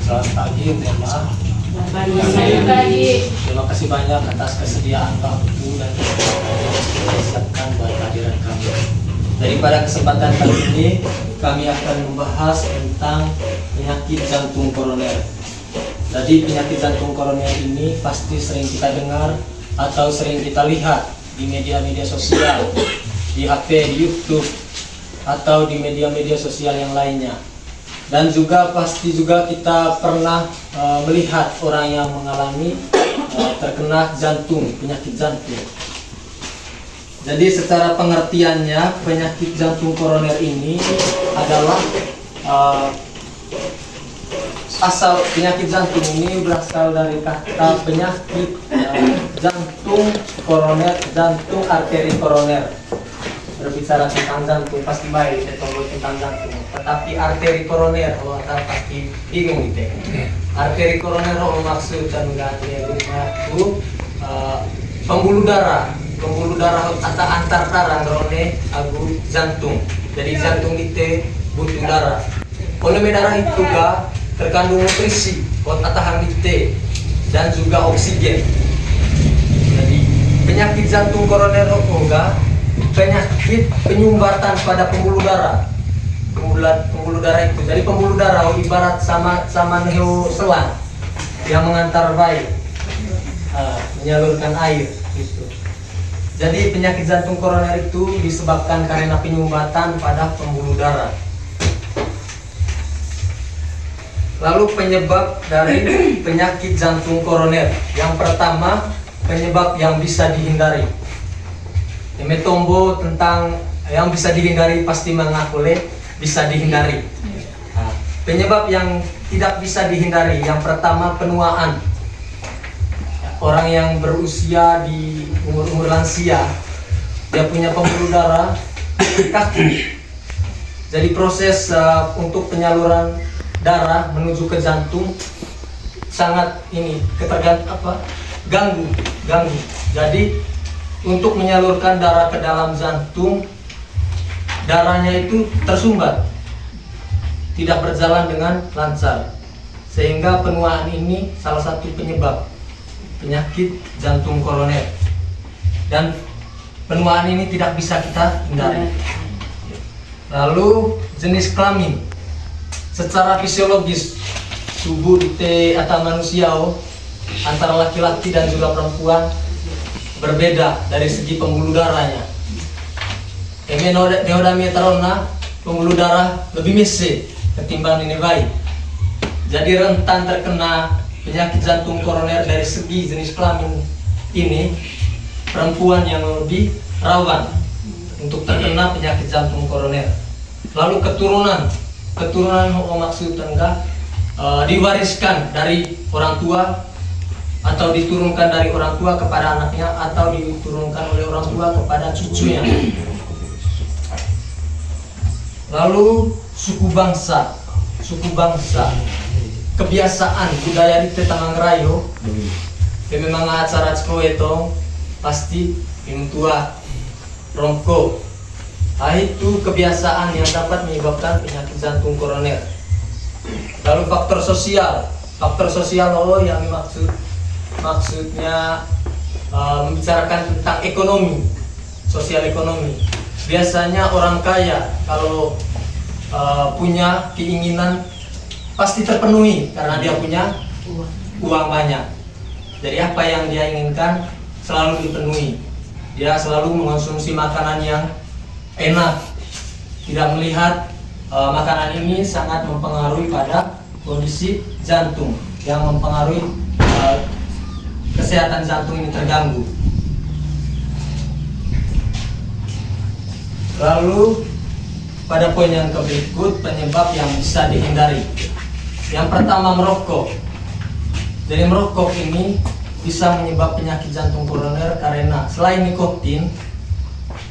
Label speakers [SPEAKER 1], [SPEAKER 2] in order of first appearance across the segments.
[SPEAKER 1] Selamat pagi, mohon maaf.
[SPEAKER 2] Selamat pagi.
[SPEAKER 1] Terima kasih banyak atas kesediaan waktu dan siapkan buat kehadiran kami. Jadi pada kesempatan kali ini kami akan membahas tentang penyakit jantung koroner. Jadi penyakit jantung koroner ini pasti sering kita dengar atau sering kita lihat di media-media sosial, di HP, di YouTube, atau di media-media sosial yang lainnya. Dan juga pasti juga kita pernah melihat orang yang mengalami terkena jantung, penyakit jantung. Jadi secara pengertiannya penyakit jantung koroner ini adalah asal penyakit jantung ini berasal dari kata penyakit jantung koroner, jantung arteri koroner. Berbicara tentang jantung pasti baik kita ngobrol tentang jantung, tetapi arteri koroner kalau kita pasti bingung gitu. Arteri koroner maksud dan itu pembuluh darah atau antar darah korone agu jantung. Jadi jantung itu butuh darah. Oleh darah itu juga terkandung nutrisi, otak itu dan juga oksigen. Jadi penyakit jantung koroner juga penyakit penyumbatan pada pembuluh darah. Pembuluh darah itu. Jadi pembuluh darah ibarat sama neo selang yang mengantar bayi, menyalurkan air gitu. Jadi penyakit jantung koroner itu disebabkan karena penyumbatan pada pembuluh darah. Lalu penyebab dari penyakit jantung koroner. Yang pertama, penyebab yang bisa dihindari. Metombo tentang yang bisa dihindari pasti mengakule bisa dihindari. Nah, penyebab yang tidak bisa dihindari, yang pertama penuaan. Orang yang berusia di umur lansia, dia punya pembuluh darah kaku. Jadi proses untuk penyaluran darah menuju ke jantung sangat ganggu. Jadi untuk menyalurkan darah ke dalam jantung, darahnya itu tersumbat, tidak berjalan dengan lancar, sehingga penuaan ini salah satu penyebab penyakit jantung koroner. Dan penuaan ini tidak bisa kita hindari. Lalu jenis kelamin. Secara fisiologis tubuh atau manusia antara laki-laki dan juga perempuan berbeda dari segi pembuluh darahnya. Pembuluh darah lebih mese ketimbang ini bayi. Jadi rentan terkena penyakit jantung koroner dari segi jenis kelamin ini, perempuan yang lebih rawan untuk terkena penyakit jantung koroner. Lalu keturunan maksud enggak diwariskan dari orang tua atau diturunkan dari orang tua kepada anaknya atau diturunkan oleh orang tua kepada cucunya. Lalu suku bangsa, kebiasaan budaya di Tetangangerayo, memang acara ceko itu pasti minum tua, rongko. Itu kebiasaan yang dapat menyebabkan penyakit jantung koroner. Lalu faktor sosial yang maksudnya membicarakan tentang ekonomi, sosial ekonomi. Biasanya orang kaya kalau punya keinginan pasti terpenuhi karena dia punya uang banyak. Jadi apa yang dia inginkan selalu dipenuhi. Dia selalu mengonsumsi makanan yang enak, tidak melihat makanan ini sangat mempengaruhi pada kondisi jantung, yang mempengaruhi kesehatan jantung ini terganggu. Lalu pada poin yang berikut, penyebab yang bisa dihindari. Yang pertama, merokok. Jadi merokok ini bisa menyebabkan penyakit jantung koroner karena selain nikotin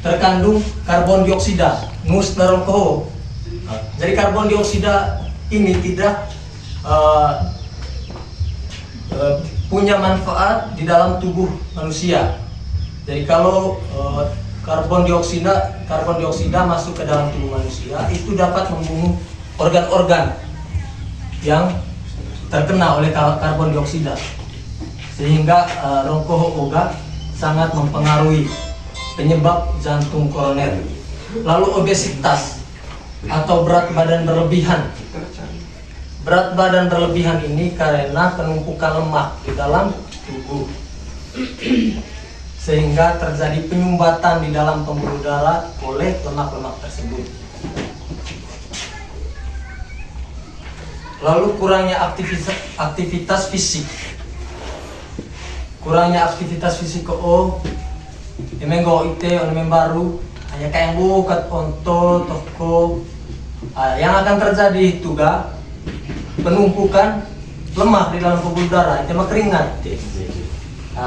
[SPEAKER 1] terkandung karbon dioksida, nus naroko. Jadi karbon dioksida ini tidak punya manfaat di dalam tubuh manusia. Jadi kalau karbon dioksida masuk ke dalam tubuh manusia, itu dapat membunuh organ-organ yang terkena oleh karbon dioksida, sehingga rokok oga sangat mempengaruhi penyebab jantung koroner. Lalu obesitas atau berat badan berlebihan. Berat badan berlebihan ini karena penumpukan lemak di dalam tubuh, sehingga terjadi penyumbatan di dalam pembuluh darah oleh lemak-lemak tersebut. Lalu kurangnya aktivitas fisik. Kurangnya aktivitas fisik emenggo ite onemen baru hanya kayak bukat onto toko. Yang akan terjadi itu penumpukan lemak di dalam pembuluh darah, itu keringat.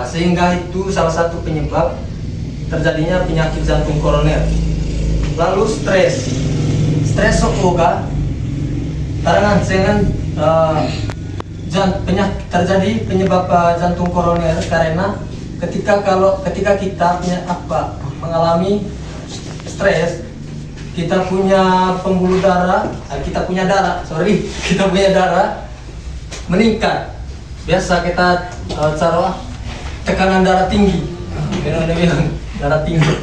[SPEAKER 1] Sehingga itu salah satu penyebab terjadinya penyakit jantung koroner. Lalu stres oga karengan dengan terjadi penyebab jantung koroner karena ketika kita mengalami stres, kita punya pembuluh darah, kita punya darah meningkat. Biasa kita tekanan darah tinggi, darah tinggi.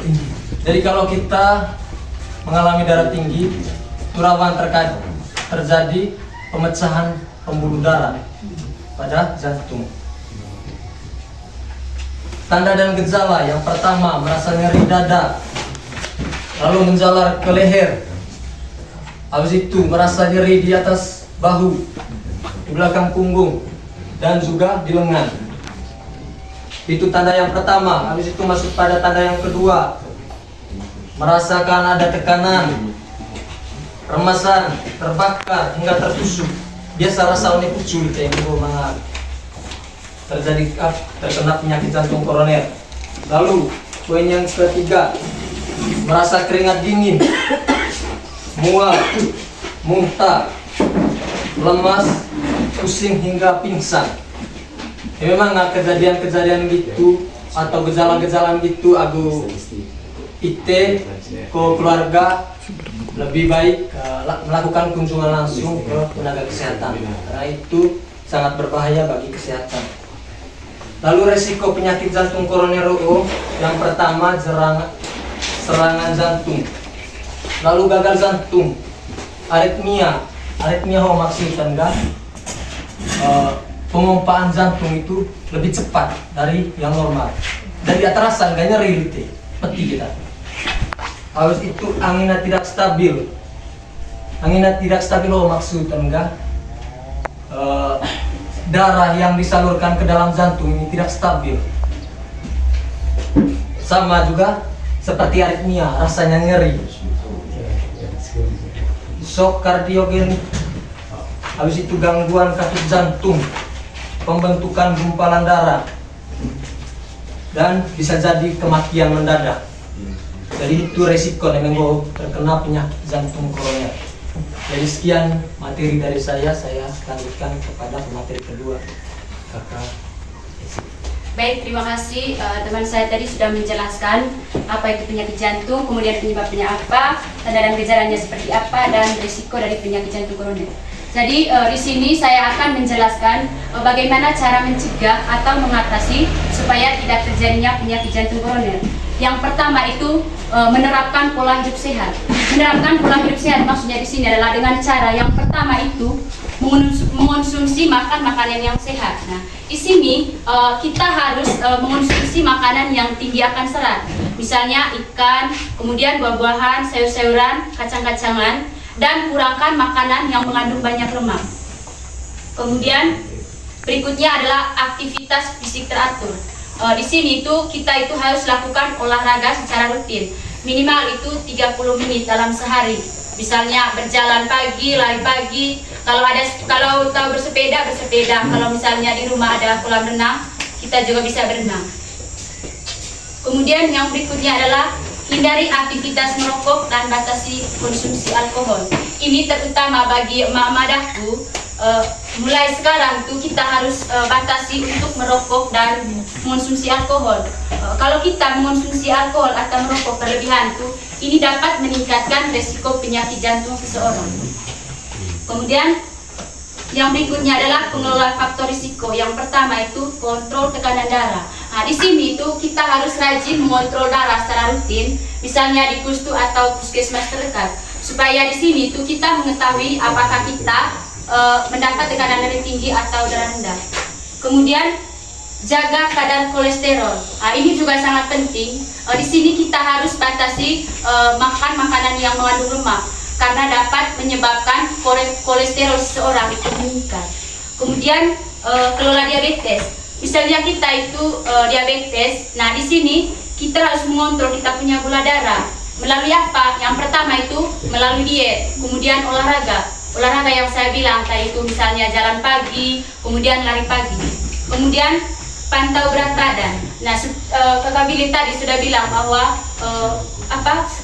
[SPEAKER 1] Jadi kalau kita mengalami darah tinggi, itu rawan terjadi pemecahan pembuluh darah pada jantung. Tanda dan gejala yang pertama, merasa nyeri dada, lalu menjalar ke leher. Habis itu merasa nyeri di atas bahu, di belakang punggung, dan juga di lengan. Itu tanda yang pertama. Habis itu masuk pada tanda yang kedua, merasakan ada tekanan, remasan, terbakar hingga tertusuk. Biasa rasa ini pucul yang terkena penyakit jantung koroner. Lalu poin yang ketiga, merasa keringat dingin, mual, muntah, lemas, pusing hingga pingsan. Memang kejadian gitu atau gejala-gejala gitu ite ke keluarga lebih baik melakukan kunjungan langsung ke tenaga kesehatan, karena itu sangat berbahaya bagi kesehatan. Lalu resiko penyakit jantung koroner yang pertama serangan jantung, lalu gagal jantung, aritmia maksudnya pemompaan jantung itu lebih cepat dari yang normal. Dari atarasan gak nyeri peti kita. Habis itu anginnya tidak stabil. Maksudnya darah yang disalurkan ke dalam jantung ini tidak stabil. Sama juga seperti aritmia, rasanya nyeri. Shock kardiogenik. Habis itu gangguan kaki jantung, pembentukan gumpalan darah, dan bisa jadi kematian mendadak. Jadi itu resiko yang terkena penyakit jantung koroner. Jadi sekian materi dari saya lanjutkan kepada materi kedua, Kakak.
[SPEAKER 2] Baik, terima kasih. Teman saya tadi sudah menjelaskan apa itu penyakit jantung, kemudian penyebabnya apa, tanda dan gejalanya seperti apa, dan risiko dari penyakit jantung koroner. Jadi di sini saya akan menjelaskan bagaimana cara mencegah atau mengatasi supaya tidak terjadinya penyakit jantung koroner. Yang pertama itu menerapkan pola hidup sehat. Menerapkan pola hidup sehat maksudnya di sini adalah dengan cara yang pertama itu mengonsumsi makanan yang sehat. Nah, di sini kita harus mengonsumsi makanan yang tinggi akan serat. Misalnya ikan, kemudian buah-buahan, sayur-sayuran, kacang-kacangan, dan kurangkan makanan yang mengandung banyak lemak. Kemudian berikutnya adalah aktivitas fisik teratur. Di sini kita harus lakukan olahraga secara rutin, minimal itu 30 menit dalam sehari. Misalnya berjalan pagi, lari pagi. Kalau tahu bersepeda. Kalau misalnya di rumah ada kolam renang, kita juga bisa berenang. Kemudian yang berikutnya adalah hindari aktivitas merokok dan batasi konsumsi alkohol. Ini terutama bagi emak-emak dahku. Mulai sekarang kita harus batasi untuk merokok dan mengonsumsi alkohol. Kalau kita mengonsumsi alkohol atau merokok berlebihan ini dapat meningkatkan resiko penyakit jantung seseorang. Kemudian Yang berikutnya adalah pengelolaan faktor risiko. Yang pertama itu kontrol tekanan darah. Nah, di sini itu kita harus rajin mengontrol darah secara rutin, misalnya di pustu atau puskesmas terdekat, supaya di sini itu kita mengetahui apakah kita mendapat tekanan darah tinggi atau darah rendah. Kemudian jaga kadar kolesterol. Nah, ini juga sangat penting. Di sini kita harus batasi makan makanan yang mengandung lemak karena dapat menyebabkan kolesterol seseorang itu meningkat. Kemudian kelola diabetes. Misalnya kita itu diabetes. Nah, di sini kita harus mengontrol kita punya gula darah. Melalui apa? Yang pertama itu melalui diet, kemudian olahraga. Olahraga yang saya bilang tadi itu misalnya jalan pagi, kemudian lari pagi. Kemudian pantau berat badan. Nah, Kakak Billy tadi sudah bilang bahwa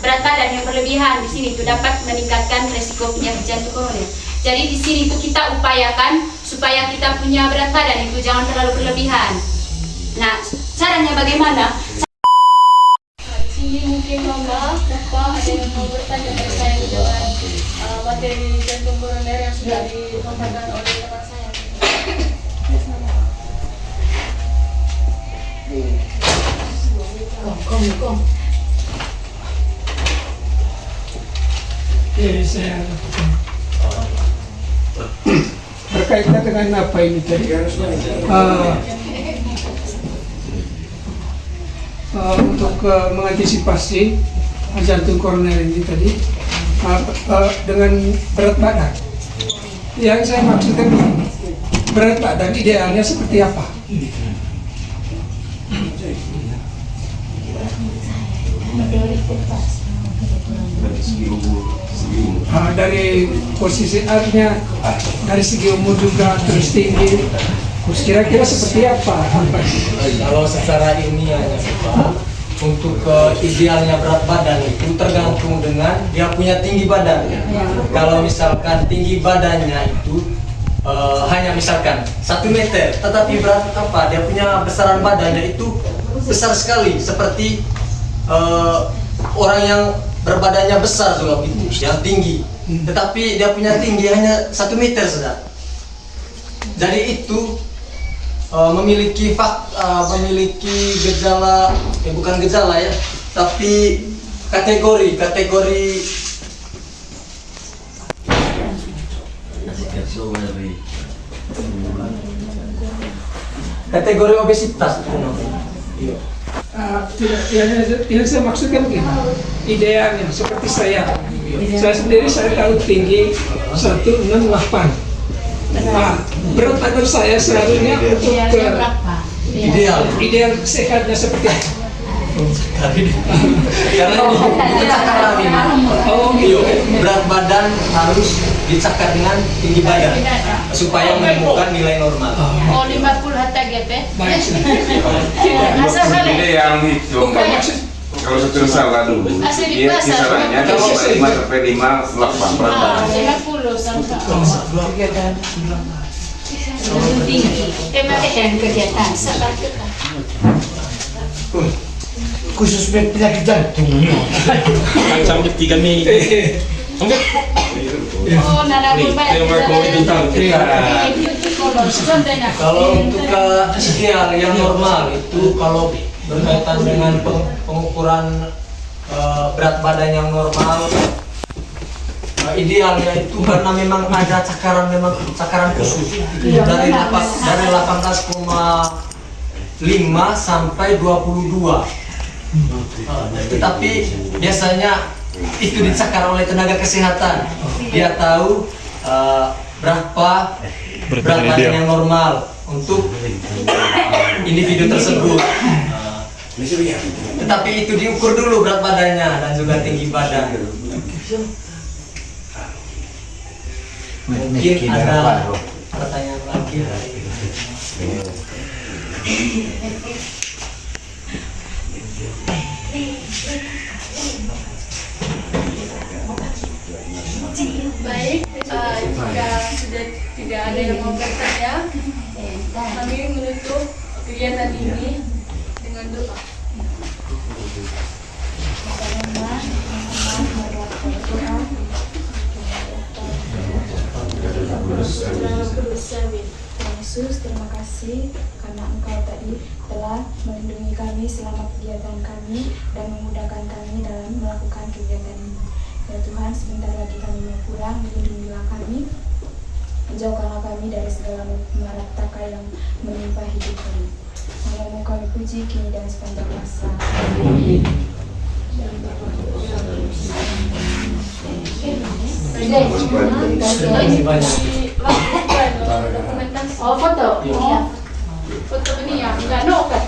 [SPEAKER 2] berat badan yang berlebihan di sini itu dapat meningkatkan resiko penyakit jantung koroner. Jadi di sini itu kita upayakan supaya kita punya berat badan itu jangan terlalu berlebihan. Nah, caranya bagaimana?
[SPEAKER 3] Di sini mungkin Mama, Bapak ada yang mau bertanya terkait dengan materi jantung koroner yang sudah disampaikan oleh teman saya.
[SPEAKER 4] Saya berkaitan dengan apa ini tadi? Untuk mengantisipasi jantung koroner ini tadi dengan berat badan. Yang saya maksudkan begini, berat badan idealnya seperti apa? Dari posisi artnya, dari segi umur juga terus tinggi. Kira-kira seperti apa?
[SPEAKER 1] Kalau secara ilmiahnya Pak, untuk idealnya berat badan itu tergantung dengan dia punya tinggi badan. Kalau misalkan tinggi badannya itu hanya misalkan 1 meter, tetapi berat dia punya besaran badannya itu besar sekali, seperti orang yang berbadannya besar juga gitu, yang tinggi. Tetapi dia punya tinggi hanya 1 meter saja. Jadi itu memiliki gejala, bukan gejala ya, tapi kategori obesitas.
[SPEAKER 4] Yang saya maksudkan begini, idealnya seperti saya sendiri saya tahu tinggi 168. Berat badan saya seharusnya untuk ideal sehatnya seperti apa?
[SPEAKER 1] Karena itu takaran ini. Berat badan harus dicakar dengan tinggi badan supaya menemukan nilai normal.
[SPEAKER 3] 50 HTGP.
[SPEAKER 5] Yang itu kalau setir salah dulu, dia kisarannya dari 5 sampai 58 berat badan.
[SPEAKER 3] 50 sampai
[SPEAKER 2] Tinggi. Dan kegiatan.
[SPEAKER 6] Khusus penyakit jantung.
[SPEAKER 7] Sampai 3 Mei.
[SPEAKER 3] Oh, nana
[SPEAKER 1] Kalau untuk ideal yang normal itu kalau berkaitan dengan pengukuran berat badan yang normal, idealnya itu karena memang ada cakaran khusus dari 18,5 sampai 22. Tetapi biasanya itu dicakar oleh tenaga kesehatan. Dia tahu berapa berat badan yang normal untuk individu tersebut. Tetapi itu diukur dulu berat badannya dan juga tinggi badan. Mungkin ada pertanyaan lagi.
[SPEAKER 3] Baik, jika sudah tidak ada yang mau bertanya, kami menutup kegiatan ini dengan doa. Isabel.
[SPEAKER 8] Tuhan Yesus, terima kasih karena Engkau tadi telah melindungi kami selama kegiatan kami dan memudahkan kami dalam melakukan kegiatan ini. Ya Tuhan, sebentar lagi kami mau pulang, lindungilah kami, jauhkanlah kami dari segala malapetaka yang menimpa hidup kami. Namamu kami puji kini dan sepanjang masa.
[SPEAKER 3] Dokumentasi. Oh, foto.
[SPEAKER 2] Iya.
[SPEAKER 3] Foto ini ya, enggak no kan?